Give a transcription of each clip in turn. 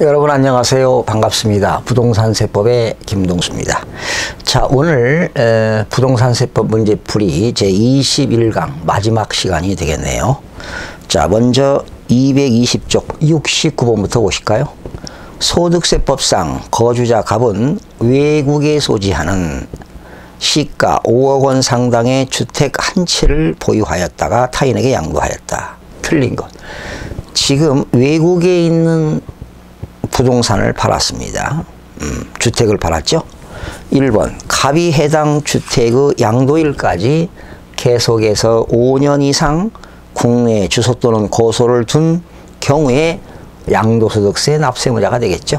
여러분 안녕하세요. 반갑습니다. 부동산세법의 김동수입니다. 자, 오늘 부동산세법 문제풀이 제21강 마지막 시간이 되겠네요. 자, 먼저 220쪽 69번부터 보실까요? 소득세법상 거주자 갑은 외국에 소지하는 시가 5억 원 상당의 주택 한 채를 보유하였다가 타인에게 양도하였다. 틀린 것. 지금 외국에 있는 부동산을 팔았습니다. 주택을 팔았죠. 1번 갑이 해당 주택의 양도일까지 계속해서 5년 이상 국내 주소 또는 거소를 둔 경우에 양도소득세 납세무자가 되겠죠.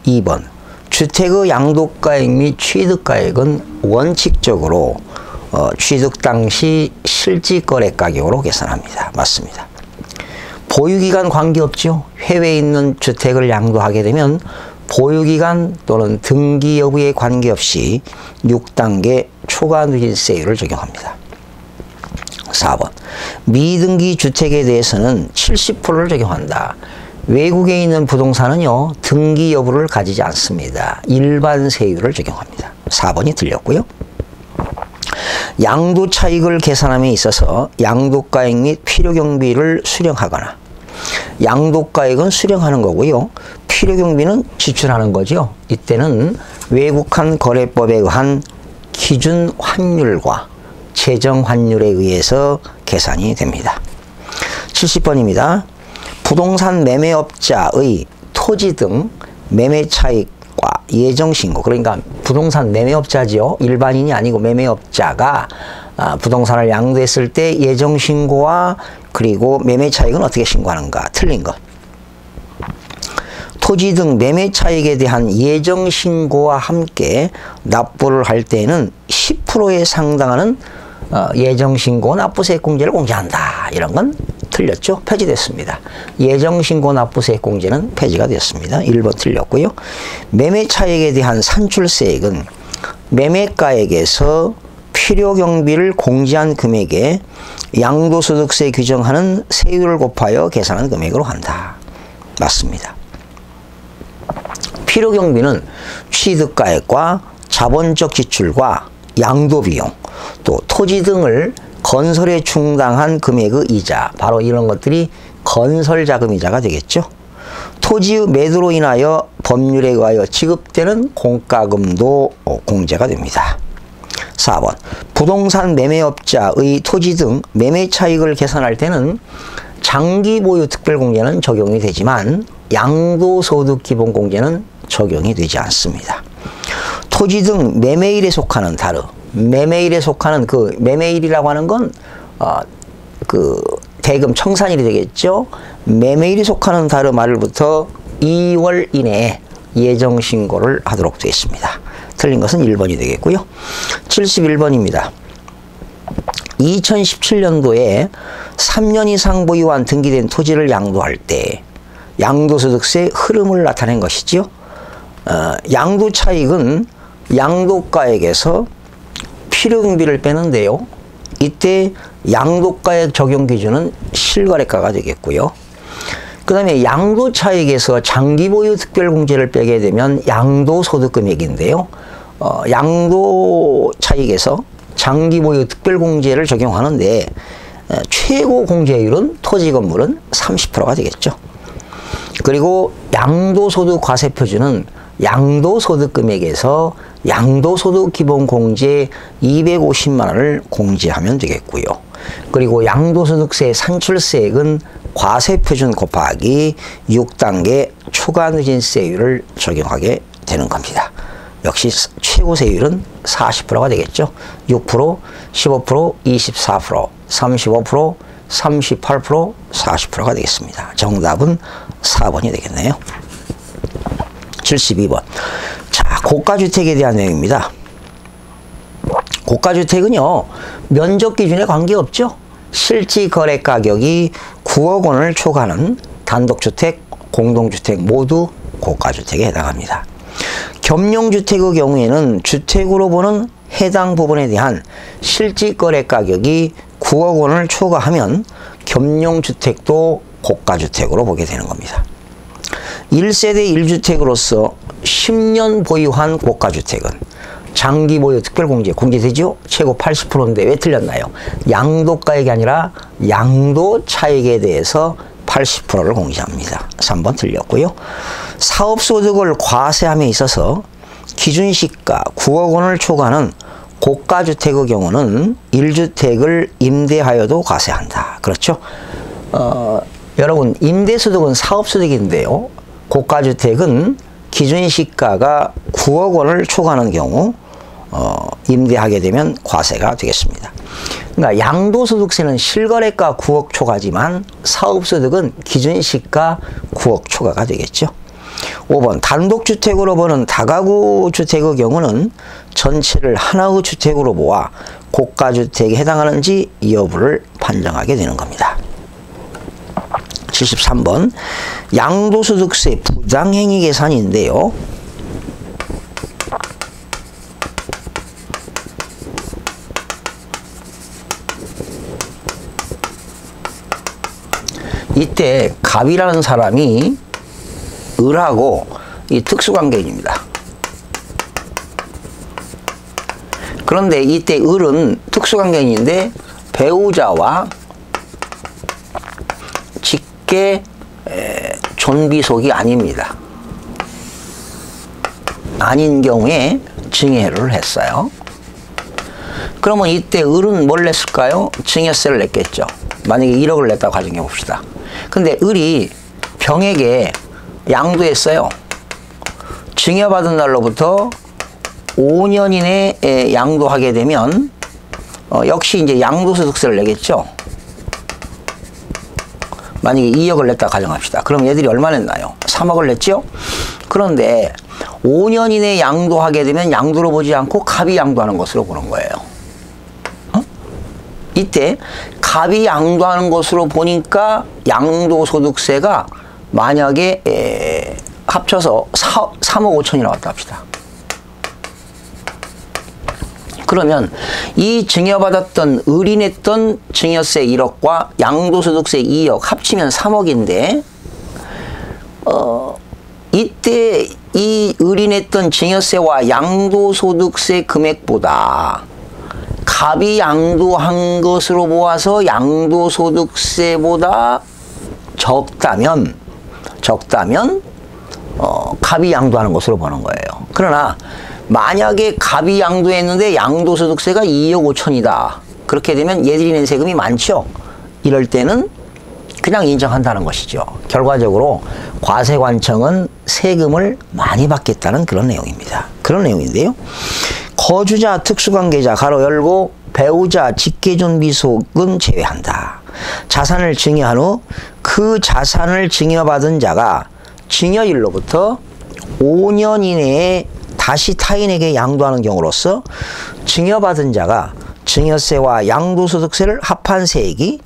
2번 주택의 양도가액 및 취득가액은 원칙적으로 취득 당시 실질거래가격으로 계산합니다. 맞습니다. 보유기간 관계없죠. 해외에 있는 주택을 양도하게 되면 보유기간 또는 등기 여부에 관계없이 6단계 초과 누진세율을 적용합니다. 4번 미등기 주택에 대해서는 70%를 적용한다. 외국에 있는 부동산은요, 등기 여부를 가지지 않습니다. 일반 세율을 적용합니다. 4번이 틀렸고요. 양도 차익을 계산함에 있어서 양도가액 및 필요경비를 수령하거나, 양도가액은 수령하는 거고요, 필요경비는 지출하는 거죠. 이때는 외국한 거래법에 의한 기준 환율과 재정 환율에 의해서 계산이 됩니다. 70번입니다. 부동산 매매업자의 토지 등 매매 차익과 예정신고, 그러니까 부동산 매매업자지요. 일반인이 아니고 매매업자가 부동산을 양도했을 때 예정신고와 그리고 매매 차익은 어떻게 신고하는가? 틀린 것. 토지 등 매매 차익에 대한 예정신고와 함께 납부를 할 때에는 10%에 상당하는 예정신고 납부세액공제를 공제한다. 이런 건 틀렸죠. 폐지됐습니다. 예정신고 납부세액공제는 폐지가 되었습니다. 1번 틀렸고요. 매매 차익에 대한 산출세액은 매매가액에서 필요경비를 공제한 금액에 양도소득세 규정하는 세율을 곱하여 계산한 금액으로 한다. 맞습니다. 필요경비는 취득가액과 자본적 지출과 양도비용, 또 토지 등을 건설에 충당한 금액의 이자, 바로 이런 것들이 건설자금이자가 되겠죠. 토지의 매도로 인하여 법률에 의하여 지급되는 공과금도 공제가 됩니다. 4번 부동산 매매업자의 토지 등 매매 차익을 계산할 때는 장기 보유 특별공제는 적용이 되지만 양도소득기본공제는 적용이 되지 않습니다. 토지 등 매매일에 속하는 다르, 매매일에 속하는 그 매매일이라고 하는 건 그 대금 청산일이 되겠죠. 매매일이 속하는 다르 말부터 2월 이내에 예정신고를 하도록 되어 있습니다. 틀린 것은 1번이 되겠고요. 71번입니다. 2017년도에 3년 이상 보유한 등기된 토지를 양도할 때 양도소득세 흐름을 나타낸 것이지요. 양도차익은 양도가액에서 필요경비를 빼는데요. 이때 양도가액 적용 기준은 실거래가가 되겠고요. 그 다음에 양도차익에서 장기보유 특별공제를 빼게 되면 양도소득금액인데요. 양도차익에서 장기보유 특별공제를 적용하는데 최고 공제율은 토지 건물은 30%가 되겠죠. 그리고 양도소득 과세표준은 양도소득금액에서 양도소득기본공제 250만 원을 공제하면 되겠고요. 그리고 양도소득세 산출세액은 과세표준 곱하기 6단계 초과누진세율을 적용하게 되는 겁니다. 역시 최고세율은 40%가 되겠죠. 6%, 15%, 24%, 35%, 38%, 40%가 되겠습니다. 정답은 4번이 되겠네요. 72번. 자, 고가주택에 대한 내용입니다. 고가주택은요, 면적 기준에 관계없죠. 실지 거래 가격이 9억 원을 초과하는 단독주택, 공동주택 모두 고가주택에 해당합니다. 겸용주택의 경우에는 주택으로 보는 해당 부분에 대한 실지 거래 가격이 9억 원을 초과하면 겸용주택도 고가주택으로 보게 되는 겁니다. 1세대 1주택으로서 10년 보유한 고가주택은 장기 보유 특별공제 공제되죠? 최고 80%인데 왜 틀렸나요? 양도가액이 아니라 양도 차익에 대해서 80%를 공제합니다. 3번 틀렸고요. 사업소득을 과세함에 있어서 기준시가 9억 원을 초과하는 고가주택의 경우는 1주택을 임대하여도 과세한다. 그렇죠? 여러분 임대소득은 사업소득인데요. 고가주택은 기준시가가 9억 원을 초과하는 경우 임대하게 되면 과세가 되겠습니다. 그러니까 양도소득세는 실거래가 9억 초과지만 사업소득은 기준시가 9억 초과가 되겠죠. 5번 단독주택으로 보는 다가구 주택의 경우는 전체를 하나의 주택으로 모아 고가주택에 해당하는지 여부를 판정하게 되는 겁니다. 73번 양도소득세 부당행위 계산인데요. 이때 갑이라는 사람이 을하고 이 특수관계인입니다. 그런데 이때 을은 특수관계인인데 배우자와 직계 존비속이 아닙니다. 아닌 경우에 증여를 했어요. 그러면 이때 을은 뭘 냈을까요? 증여세를 냈겠죠. 만약에 1억을 냈다고 가정해 봅시다. 근데 을이 병에게 양도했어요. 증여받은 날로부터 5년 이내에 양도하게 되면 역시 이제 양도소득세를 내겠죠. 만약에 2억을 냈다 가정합시다. 그럼 얘들이 얼마 냈나요? 3억을 냈죠? 그런데 5년 이내에 양도하게 되면 양도로 보지 않고 갑이 양도하는 것으로 보는 거예요. 이때 갑이 양도하는 것으로 보니까 양도소득세가 만약에 합쳐서 3억 5천이 나왔다 합시다. 그러면 이 증여받았던 을이 냈던 증여세 1억과 양도소득세 2억 합치면 3억인데 이때 이 을이 냈던 증여세와 양도소득세 금액보다 갑이 양도한 것으로 모아서 양도소득세보다 적다면 갑이 양도하는 것으로 보는 거예요. 그러나 만약에 갑이 양도했는데 양도소득세가 2억 5천이다. 그렇게 되면 얘들이 낸 세금이 많죠. 이럴 때는 그냥 인정한다는 것이죠. 결과적으로 과세관청은 세금을 많이 받겠다는 그런 내용입니다. 그런 내용인데요. 거주자, 특수관계자, 가로 열고 배우자, 직계존비속은 제외한다. 자산을 증여한 후 그 자산을 증여받은 자가 증여일로부터 5년 이내에 다시 타인에게 양도하는 경우로서 증여받은 자가 증여세와 양도소득세를 합한 세액이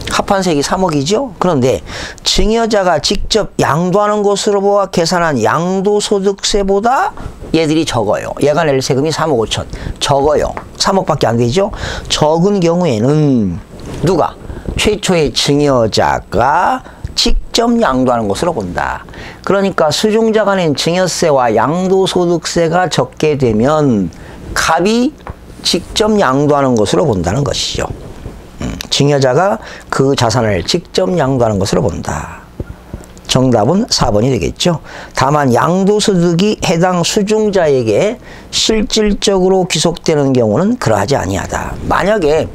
3억이죠. 그런데 증여자가 직접 양도하는 것으로 보아 계산한 양도소득세보다 얘들이 적어요. 얘가 낼 세금이 3억 5천. 적어요. 3억밖에 안 되죠. 적은 경우에는 누가? 최초의 증여자가 직접 양도하는 것으로 본다. 그러니까 수중자가 낸 증여세와 양도소득세가 적게 되면 갑이 직접 양도하는 것으로 본다는 것이죠. 증여자가 그 자산을 직접 양도하는 것으로 본다. 정답은 4번이 되겠죠. 다만 양도소득이 해당 수중자에게 실질적으로 귀속되는 경우는 그러하지 아니하다. 만약에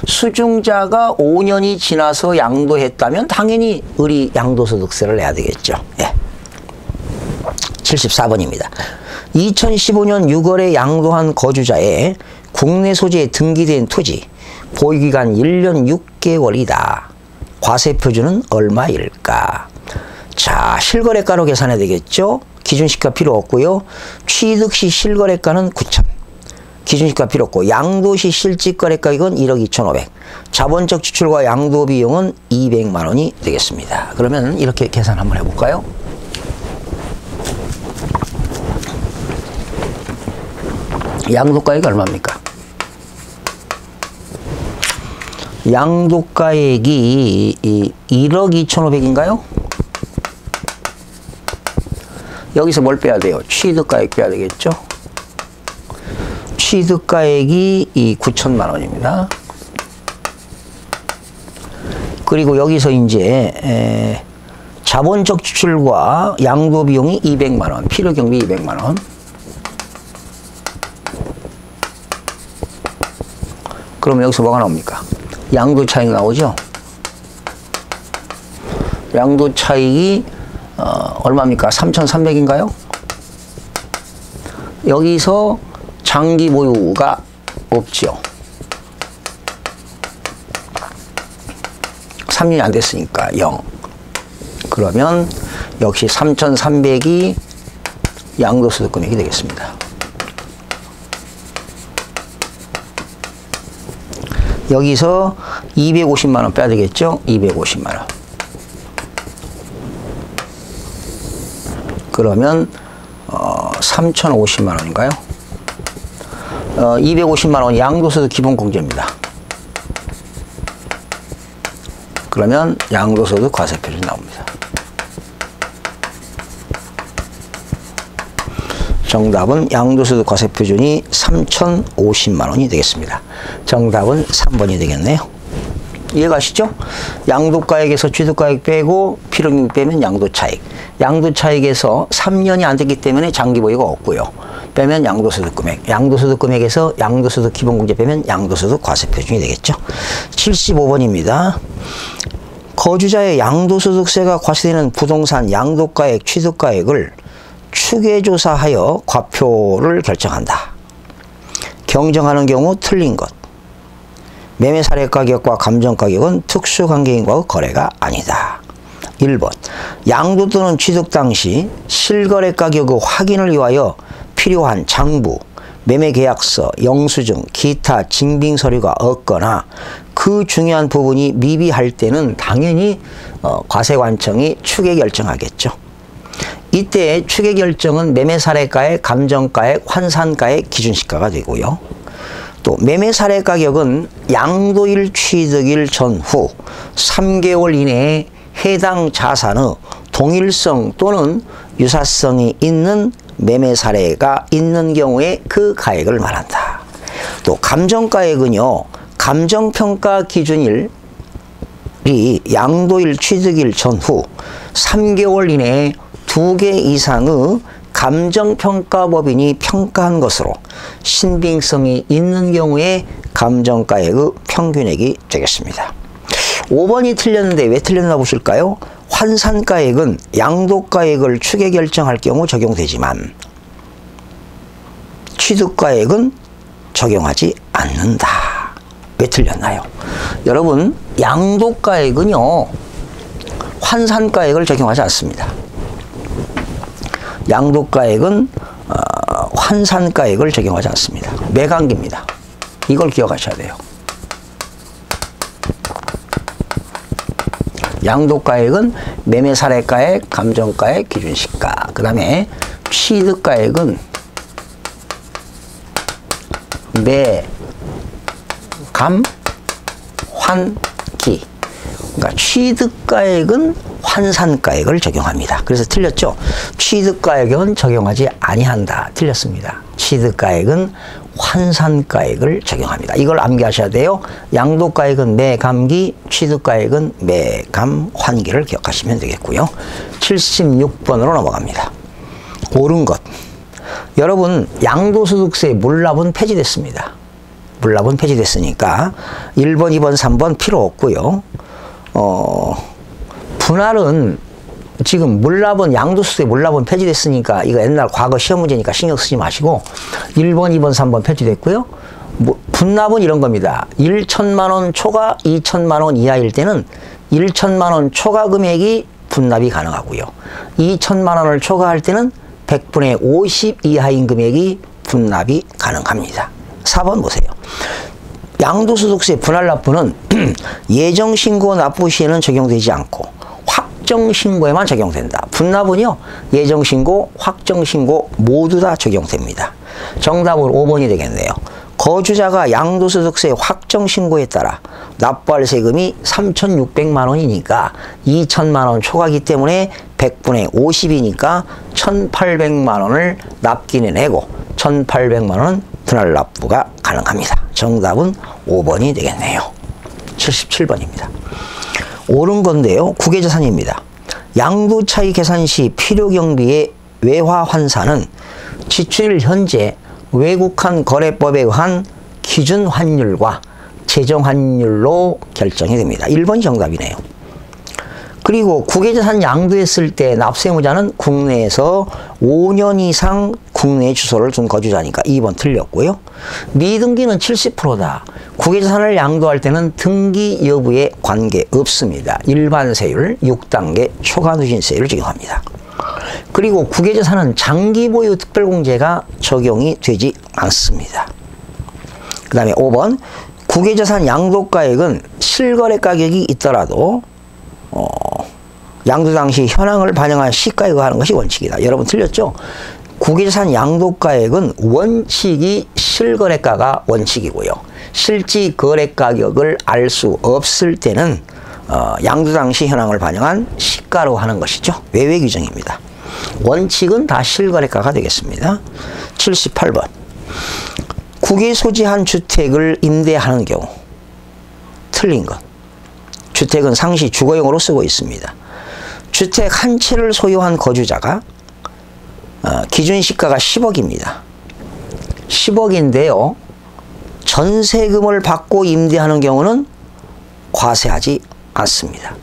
수중자가 5년이 지나서 양도했다면 당연히 을이 양도소득세를 내야 되겠죠. 예. 74번입니다. 2015년 6월에 양도한 거주자의 국내 소재에 등기된 토지 보유기간 1년 6개월이다. 과세표준은 얼마일까? 자, 실거래가로 계산해야 되겠죠. 기준시가 필요 없고요. 취득시 실거래가는 9천. 기준시가 필요 없고 양도시 실직거래가액은 1억 2,500. 자본적 지출과 양도 비용은 200만 원이 되겠습니다. 그러면 이렇게 계산 한번 해볼까요? 양도가액이 얼마입니까? 양도가액이 1억 2,500인가요? 여기서 뭘 빼야 돼요? 취득가액 빼야 되겠죠? 취득가액이 이 9천만 원입니다. 그리고 여기서 이제 자본적 지출과 양도 비용이 200만 원, 필요 경비 200만 원. 그러면 여기서 뭐가 나옵니까? 양도 차익 나오죠? 양도 차익이 얼마입니까? 3,300인가요? 여기서 장기 보유가 없죠. 3년이 안 됐으니까 0. 그러면 역시 3,300이 양도소득 금액이 되겠습니다. 여기서 250만 원 빼야 되겠죠? 250만 원. 그러면 3,050만 원인가요? 250만 원 양도소득 기본공제입니다. 그러면 양도소득 과세표준이 나옵니다. 정답은 양도소득 과세표준이 3,050만 원이 되겠습니다. 정답은 3번이 되겠네요. 이해가시죠? 양도가액에서 취득가액 빼고 필요경비 빼면 양도차익. 양도차익에서 3년이 안 됐기 때문에 장기보유가 없고요. 빼면 양도소득 금액. 양도소득 금액에서 양도소득 기본공제 빼면 양도소득 과세표준이 되겠죠. 75번입니다. 거주자의 양도소득세가 과세되는 부동산 양도가액, 취득가액을 추계조사하여 과표를 결정한다. 경정하는 경우 틀린 것. 매매 사례 가격과 감정 가격은 특수관계인과의 거래가 아니다. 1번. 양도 또는 취득 당시 실거래 가격의 확인을 위하여 필요한 장부, 매매계약서, 영수증, 기타 증빙서류가 없거나 그 중요한 부분이 미비할 때는 당연히 과세관청이 추계 결정하겠죠. 이때 추계 결정은 매매 사례가액, 감정가액, 환산가액 기준시가가 되고요. 또 매매 사례 가격은 양도일 취득일 전후 3개월 이내에 해당 자산의 동일성 또는 유사성이 있는 매매 사례가 있는 경우에 그 가액을 말한다. 또 감정가액은요, 감정평가 기준일이 양도일 취득일 전후 3개월 이내에 2개 이상의 감정평가법인이 평가한 것으로 신빙성이 있는 경우에 감정가액의 평균액이 되겠습니다. 5번이 틀렸는데 왜 틀렸나 보실까요? 환산가액은 양도가액을 추계 결정할 경우 적용되지만 취득가액은 적용하지 않는다. 왜 틀렸나요? 여러분, 양도가액은요, 환산가액을 적용하지 않습니다. 양도가액은 환산가액을 적용하지 않습니다. 매간기입니다. 이걸 기억하셔야 돼요. 양도가액은 매매사례가액, 감정가액, 기준시가. 그 다음에 취득가액은 매, 감, 환, 기. 그러니까 취득가액은 환산가액을 적용합니다. 그래서 틀렸죠? 취득가액은 적용하지 아니한다. 틀렸습니다. 취득가액은 환산가액을 적용합니다. 이걸 암기하셔야 돼요. 양도가액은 매감기, 취득가액은 매감, 환기를 기억하시면 되겠고요. 76번으로 넘어갑니다. 옳은 것. 여러분, 양도소득세 물납은 폐지됐습니다. 물납은 폐지됐으니까 1번, 2번, 3번 필요 없고요. 분할은 지금 물납은 양도소득세 물납은 폐지됐으니까 이거 옛날 과거 시험 문제니까 신경 쓰지 마시고 1번, 2번, 3번 폐지됐고요. 분납은 이런 겁니다. 1천만 원 초과 2천만 원 이하일 때는 1천만 원 초과 금액이 분납이 가능하고요. 2천만 원을 초과할 때는 100분의 50 이하인 금액이 분납이 가능합니다. 4번 보세요. 양도소득세 분할납부는 예정신고 납부 시에는 적용되지 않고 확정신고에만 적용된다. 분납은요, 예정신고, 확정신고 모두 다 적용됩니다. 정답은 5번이 되겠네요. 거주자가 양도소득세 확정신고에 따라 납부할 세금이 3,600만 원이니까 2천만 원 초과기 때문에 100분의 50이니까 1,800만 원을 납기는 내고 1,800만 원은 분할 납부가 가능합니다. 정답은 5번이 되겠네요. 77번입니다. 옳은 건데요. 국외자산입니다. 양도차익 계산 시 필요경비의 외화 환산은 지출 현재 외국환 거래법에 의한 기준 환율과 제정 환율로 결정이 됩니다. 1번이 정답이네요. 그리고 국외자산 양도했을 때 납세무자는 국내에서 5년 이상 국내에 주소를 둔 거주자니까 2번 틀렸고요. 미등기는 70%다. 국외자산을 양도할 때는 등기 여부에 관계없습니다. 일반 세율 6단계 초과 누진세율을 적용합니다. 그리고 국외자산은 장기 보유 특별공제가 적용이 되지 않습니다. 그 다음에 5번 국외자산 양도가액은 실거래 가격이 있더라도 양도 당시 현황을 반영한 시가에 의하는 것이 원칙이다. 여러분 틀렸죠? 국외자산 양도가액은 원칙이 실거래가가 원칙이고요. 실지 거래 가격을 알 수 없을 때는 양도 당시 현황을 반영한 시가로 하는 것이죠. 외외 규정입니다. 원칙은 다 실거래가가 되겠습니다. 78번 국외 소지한 주택을 임대하는 경우 틀린 것. 주택은 상시 주거용으로 쓰고 있습니다. 주택 한 채를 소유한 거주자가 기준 시가가 10억입니다. 10억인데요. 전세금을 받고 임대하는 경우는 과세하지 않습니다.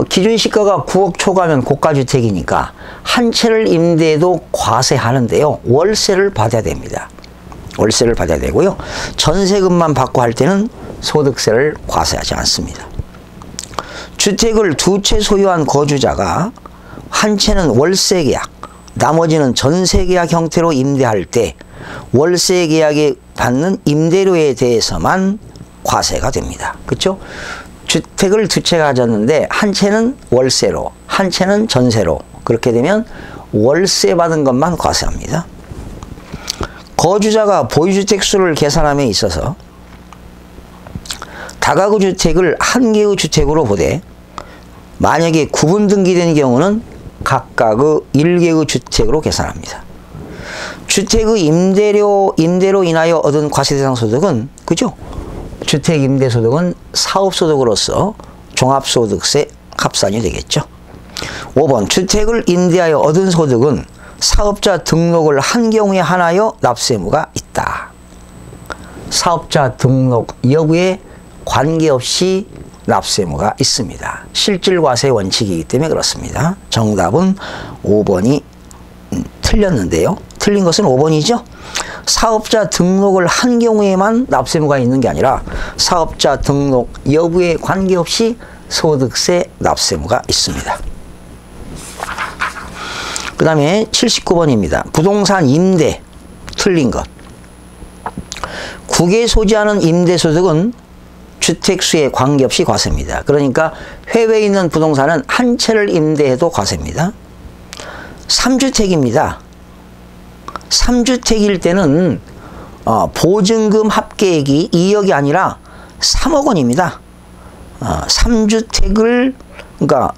기준 시가가 9억 초과면 고가주택이니까 한 채를 임대해도 과세하는데요. 월세를 받아야 됩니다. 월세를 받아야 되고요. 전세금만 받고 할 때는 소득세를 과세하지 않습니다. 주택을 두 채 소유한 거주자가 한 채는 월세 계약, 나머지는 전세 계약 형태로 임대할 때 월세 계약에 받는 임대료에 대해서만 과세가 됩니다. 그렇죠? 주택을 두 채 가졌는데 한 채는 월세로, 한 채는 전세로 그렇게 되면 월세 받은 것만 과세합니다. 거주자가 보유주택 수를 계산함에 있어서 다가구 주택을 한 개의 주택으로 보되 만약에 구분 등기된 경우는 각각의 1개의 주택으로 계산합니다. 주택의 임대로 인하여 얻은 과세대상 소득은 그죠? 주택 임대 소득은 사업소득으로서 종합소득세 합산이 되겠죠. 5번 주택을 임대하여 얻은 소득은 사업자 등록을 한 경우에 한하여 납세무가 있다. 사업자 등록 여부에 관계없이 납세무가 있습니다. 실질과세 원칙이기 때문에 그렇습니다. 정답은 5번이 틀렸는데요. 틀린 것은 5번이죠. 사업자 등록을 한 경우에만 납세무가 있는 게 아니라 사업자 등록 여부에 관계없이 소득세 납세무가 있습니다. 그 다음에 79번입니다. 부동산 임대 틀린 것. 국외에 소지하는 임대소득은 주택수에 관계없이 과세입니다. 그러니까 해외에 있는 부동산은 한 채를 임대해도 과세입니다. 3주택입니다. 3주택일 때는 보증금 합계액이 2억이 아니라 3억 원입니다. 3주택을 그러니까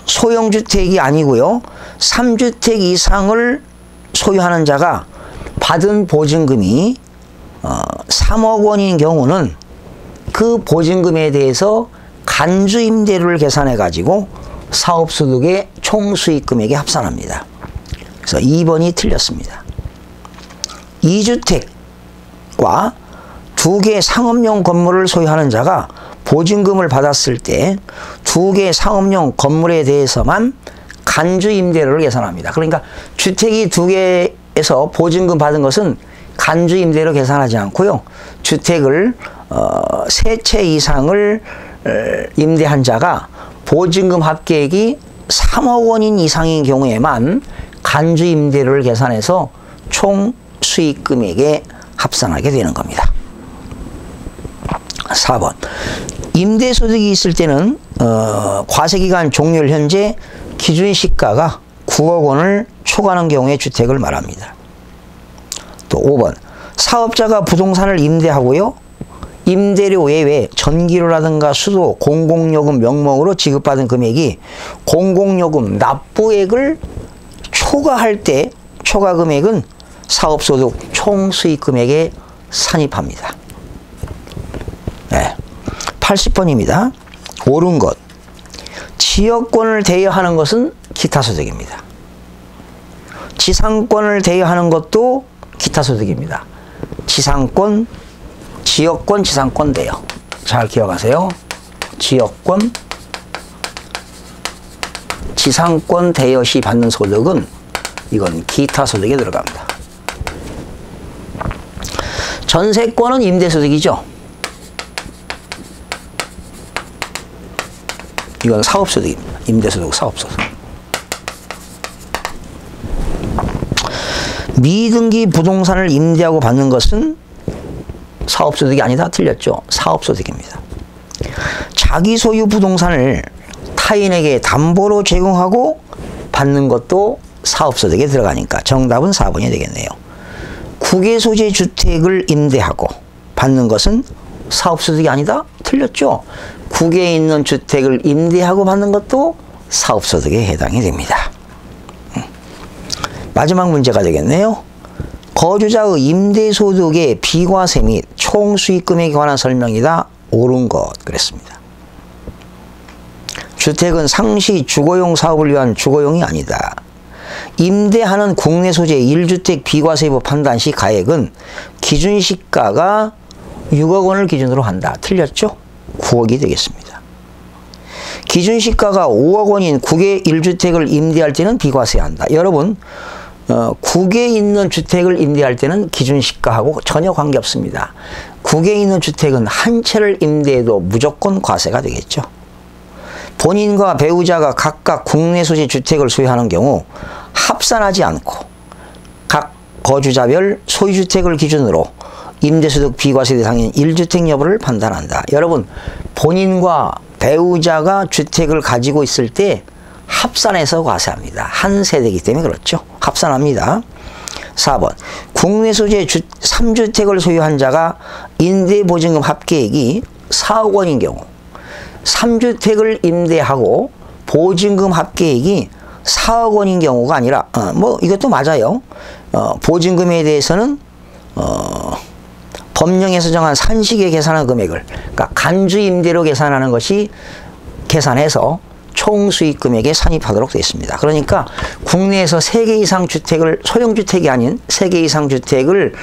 소형주택이 아니고요. 3주택 이상을 소유하는 자가 받은 보증금이 3억 원인 경우는 그 보증금에 대해서 간주임대료를 계산해 가지고 사업소득의 총수익금액에 합산합니다. 그래서 2번이 틀렸습니다. 2주택과 2개 상업용 건물을 소유하는 자가 보증금을 받았을 때 2개 상업용 건물에 대해서만 간주임대료를 계산합니다. 그러니까 주택이 2개에서 보증금 받은 것은 간주임대료 계산하지 않고요. 주택을 3채 이상을 임대한 자가 보증금 합계액이 3억 원인 이상인 경우에만 간주임대료를 계산해서 총 수익금액에 합산하게 되는 겁니다. 4번 임대소득이 있을 때는 과세기간 종료일 현재 기준시가가 9억 원을 초과하는 경우의 주택을 말합니다. 또 5번 사업자가 부동산을 임대하고요. 임대료 외에 전기료라든가 수도, 공공요금 명목으로 지급받은 금액이 공공요금 납부액을 초과할 때 초과 금액은 사업소득 총수익 금액에 산입합니다. 네. 80번입니다. 옳은 것. 지역권을 대여하는 것은 기타소득입니다. 지상권을 대여하는 것도 기타소득입니다. 지상권, 지역권, 지상권 대여. 잘 기억하세요. 지역권, 지상권 대여 시 받는 소득은 이건 기타소득에 들어갑니다. 전세권은 임대소득이죠. 이건 사업소득입니다. 임대소득, 사업소득. 미등기 부동산을 임대하고 받는 것은 사업소득이 아니다. 틀렸죠. 사업소득입니다. 자기 소유 부동산을 타인에게 담보로 제공하고 받는 것도 사업소득에 들어가니까 정답은 4번이 되겠네요. 국외 소재 주택을 임대하고 받는 것은 사업소득이 아니다? 틀렸죠. 국외에 있는 주택을 임대하고 받는 것도 사업소득에 해당이 됩니다. 마지막 문제가 되겠네요. 거주자의 임대소득의 비과세 및 총수익금액에 관한 설명이다. 옳은 것 그랬습니다. 주택은 상시 주거용 사업을 위한 주거용이 아니다. 임대하는 국내 소재 1주택 비과세부 판단 시 가액은 기준시가가 6억 원을 기준으로 한다. 틀렸죠? 9억이 되겠습니다. 기준시가가 5억 원인 국외 1주택을 임대할 때는 비과세한다. 여러분, 국외에 있는 주택을 임대할 때는 기준시가하고 전혀 관계없습니다. 국외에 있는 주택은 한 채를 임대해도 무조건 과세가 되겠죠. 본인과 배우자가 각각 국내 소재 주택을 소유하는 경우 합산하지 않고 각 거주자별 소유주택을 기준으로 임대소득 비과세 대상인 1주택 여부를 판단한다. 여러분, 본인과 배우자가 주택을 가지고 있을 때 합산해서 과세합니다. 한 세대이기 때문에 그렇죠. 합산합니다. 4번. 국내 소재 3주택을 소유한 자가 임대보증금 합계액이 4억 원인 경우 3주택을 임대하고 보증금 합계액이 4억 원인 경우가 아니라 이것도 맞아요. 보증금에 대해서는 법령에서 정한 산식에 계산한 금액을 그러니까 간주 임대로 계산하는 것이 계산해서 총수익 금액에 산입하도록 되어 있습니다. 그러니까 국내에서 3개 이상 주택을 소형주택이 아닌 3개 이상 주택을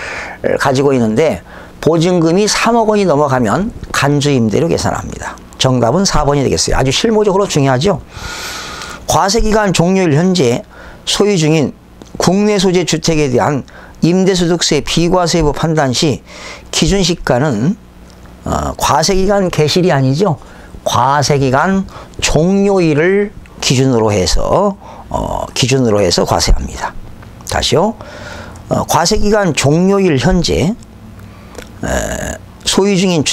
가지고 있는데 보증금이 3억 원이 넘어가면 간주 임대로 계산합니다. 정답은 4번이 되겠어요. 아주 실무적으로 중요하죠. 과세기간 종료일 현재 소유 중인 국내 소재 주택에 대한 임대소득세 비과세부 판단 시 기준시가는 과세기간 개시일이 아니죠. 과세기간 종료일을 기준으로 해서 과세합니다. 다시요. 과세기간 종료일 현재 소유 중인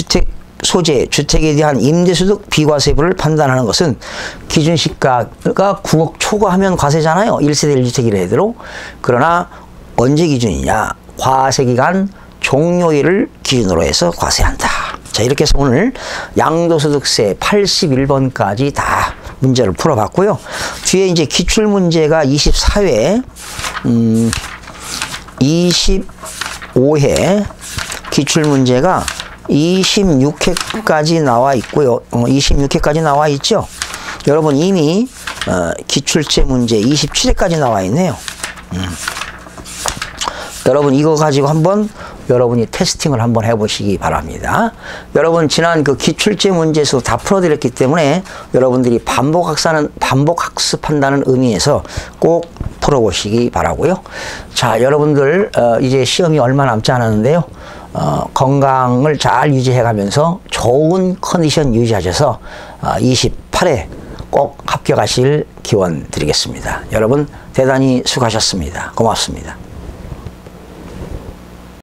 소재 주택에 대한 임대소득 비과세부를 판단하는 것은 기준시가가 9억 초과하면 과세잖아요. 1세대 1주택이라 해도. 그러나 언제 기준이냐? 과세기간 종료일을 기준으로 해서 과세한다. 자, 이렇게 해서 오늘 양도소득세 81번까지 다 문제를 풀어봤고요. 뒤에 이제 기출문제가 24회, 25회 기출문제가 26회까지 나와 있고요. 26회까지 나와 있죠. 여러분 이미 기출제 문제 27회까지 나와 있네요. 여러분 이거 가지고 한번 여러분이 테스팅을 한번 해보시기 바랍니다. 여러분 지난 그 기출제 문제에서 다 풀어드렸기 때문에 여러분들이 반복 학습한다는 의미에서 꼭 풀어보시기 바라고요. 자, 여러분들 이제 시험이 얼마 남지 않았는데요. 건강을 잘 유지해가면서 좋은 컨디션 유지하셔서 28회 꼭 합격하실 기원 드리겠습니다. 여러분 대단히 수고하셨습니다. 고맙습니다.